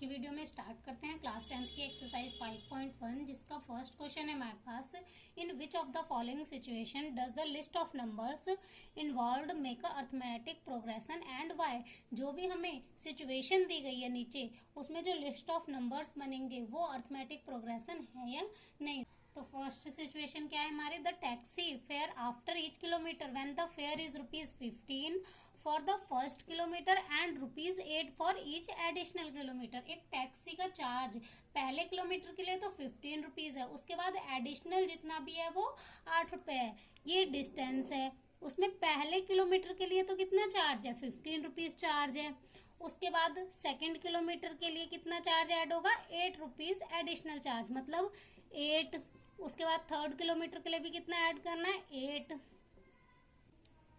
की वीडियो में स्टार्ट करते हैं क्लास 10th की एक्सरसाइज 5.1, जिसका फर्स्ट क्वेश्चन है हमारे पास। In which of the following situation does the list of numbers involved make a arithmetic progression and why. जो भी हमें सिचुएशन दी गई है नीचे, उसमें जो लिस्ट ऑफ नंबर्स बनेंगे वो अर्थमेटिक प्रोग्रेशन है या नहीं। तो फर्स्ट सिचुएशन क्या है हमारे, the taxi fare after each kilometre when the fair is ₹15 for the first kilometre and ₹8 for each additional kilometre. एक टैक्सी का चार्ज पहले किलोमीटर के लिए तो ₹15 है, उसके बाद एडिशनल जितना भी है वो ₹8 है। ये डिस्टेंस है, उसमें पहले किलोमीटर के लिए तो कितना चार्ज है, ₹15 चार्ज है। उसके बाद सेकंड किलोमीटर के लिए कितना चार्ज ऐड होगा, ₹8 एडिशनल चार्ज, मतलब 8। उसके बाद थर्ड किलोमीटर के लिए भी कितना ऐड करना है, 8।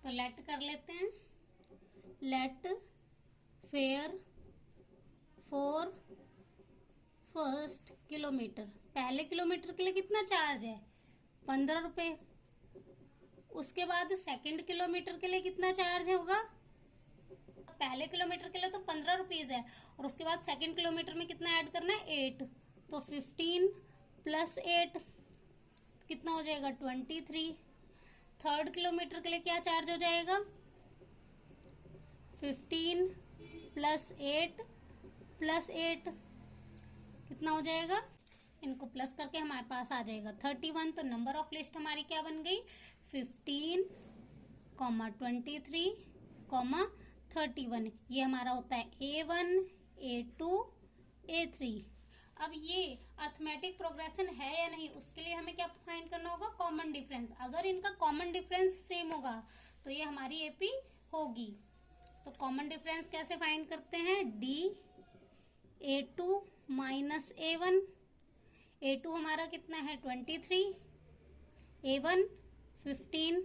तो लेट कर लेते हैं, let fare for first kilometre. पहले किलोमीटर के लिए कितना चार्ज है, ₹15। उसके बाद सेकंड किलोमीटर के लिए कितना चार्ज होगा, पहले किलोमीटर के लिए तो ₹15 है, और उसके बाद सेकंड किलोमीटर में कितना ऐड करना है, 8। तो 15 प्लस 8 कितना हो जाएगा, 23। थर्ड किलोमीटर के लिए क्या चार्ज हो जाएगा, 15 प्लस 8 प्लस 8 कितना हो जाएगा, इनको प्लस करके हमारे पास आ जाएगा 31। तो नंबर ऑफ लिस्ट हमारी क्या बन गई, 15, 23, 31। ये हमारा होता है A1, A2, A3। अब ये अर्थमेटिक प्रोग्रेशन है या नहीं, उसके लिए हमें क्या फाइंड करना होगा, कॉमन डिफरेंस। अगर इनका कॉमन डिफरेंस सेम होगा तो ये हमारी एपी होगी। तो कॉमन डिफरेंस कैसे फाइंड करते हैं, D A2 minus A1। A2 हमारा कितना है, 23, A1 15।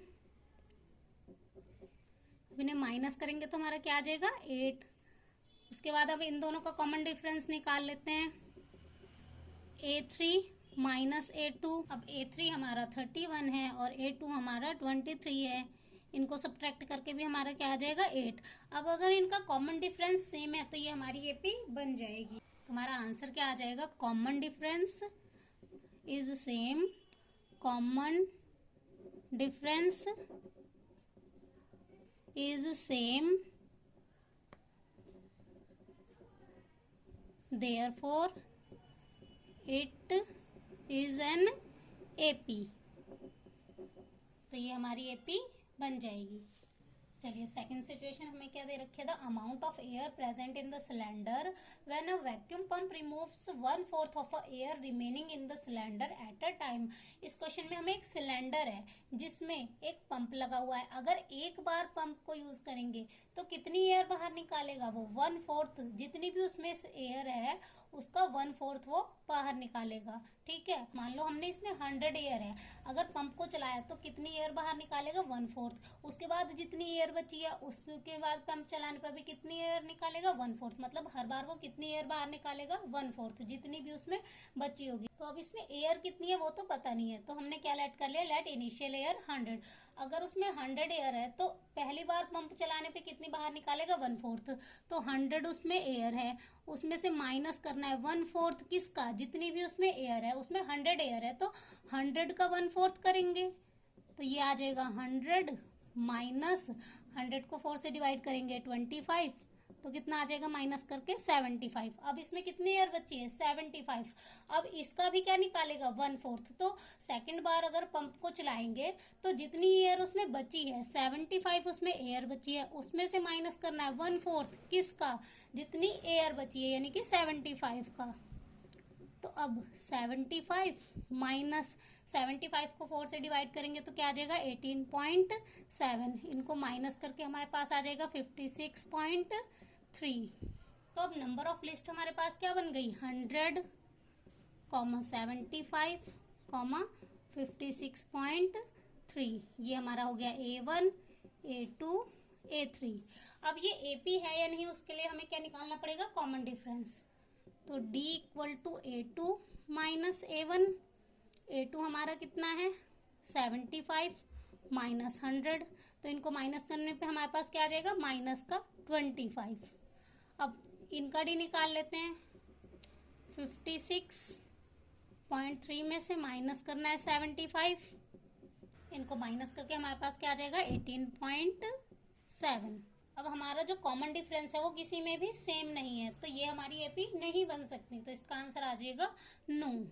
अब इन्हें माइनस करेंगे तो हमारा क्या आ जाएगा, 8। उसके बाद अब इन दोनों का कॉमन डिफरेंस निकाल लेते हैं, A3 माइनस A2। अब A3 हमारा 31 है और A2 हमारा 23 है, इनको सब्ट्रैक्ट करके भी हमारा क्या आ जाएगा, 8। अब अगर इनका कॉमन डिफरेंस सेम है तो ये हमारी एपी बन जाएगी। तो हमारा आंसर क्या आ जाएगा, common difference is same, common difference is same, therefore it is an AP। तो ये हमारी एपी बन जाएगी। चलिए सेकंड सिचुएशन हमें क्या दे रखे, the amount of air present in the cylinder when a vacuum pump removes 1/4 of a air remaining in the cylinder at a time. इस क्वेश्चन में हमें एक सिलेंडर है जिसमें एक पंप लगा हुआ है, अगर एक बार पंप को यूज करेंगे तो कितनी एयर बाहर निकालेगा, वो 1/4। जितनी भी उसमें एयर है उसका 1/4 वो बाहर निकालेगा। ठीक है, मान लो हमने इसमें 100 एयर है, अगर पंप को चलाया तो कितनी एयर बाहर निकालेगा, 1/4। उसके बाद जितनी एयर बची है उसके बाद पंप चलाने पर भी कितनी एयर निकालेगा, 1/4। मतलब हर बार वो कितनी एयर बाहर निकालेगा, 1/4, जितनी भी उसमें बची होगी। तो अब इसमें एयर कितनी है वो तो पता नहीं है, तो हमने क्या लेट कर लिया, लेट इनिशियल एयर 100। अगर उसमें 100 एयर है तो पहली बार पंप चलाने पे कितनी बाहर निकालेगा, 1/4। तो 100 उसमें एयर है, उसमें से माइनस करना है 1/4 किसका, जितनी भी उसमें एयर है, उसमें 100 एयर है तो 100 का 1/4 करेंगे तो ये आ जाएगा 100 माइनस 100 को 4 से डिवाइड करेंगे 25, तो कितना आ जाएगा माइनस करके 75। अब इसमें कितनी एयर बची है, 75। अब इसका भी क्या निकालेगा, 1/4। तो सेकंड बार अगर पंप को चलाएंगे तो जितनी एयर उसमें बची है, 75 उसमें एयर बची है, उसमें से माइनस करना है 1/4 किसका, जितनी एयर बची है यानी कि 75 का। तो अब 75 माइनस 75 को 4 से डिवाइड करेंगे तो क्या आ जाएगा, 18.7। इनको माइनस करके हमारे पास आ जाएगा 56.3। तो अब नंबर ऑफ लिस्ट हमारे पास क्या बन गई, 100, 75, 56.3। ये हमारा हो गया A1, A2, A3। अब ये AP है या नहीं उसके लिए हमें क्या निकालना पड़ेगा, कॉमन डिफरेंस। तो D = A2 minus A1। A2 हमारा कितना है, 75 माइनस 100, तो इनको माइनस करने पे हमारे पास क्या आ जाएगा, माइनस का 25। अब इनका D निकाल लेते हैं, 56.3 में से माइनस करना है 75, इनको माइनस करके हमारे पास क्या आ जाएगा 18.7। अब हमारा जो कॉमन डिफरेंस है वो किसी में भी सेम नहीं है, तो ये हमारी एपी नहीं बन सकती, तो इसका आंसर आ जाएगा नो।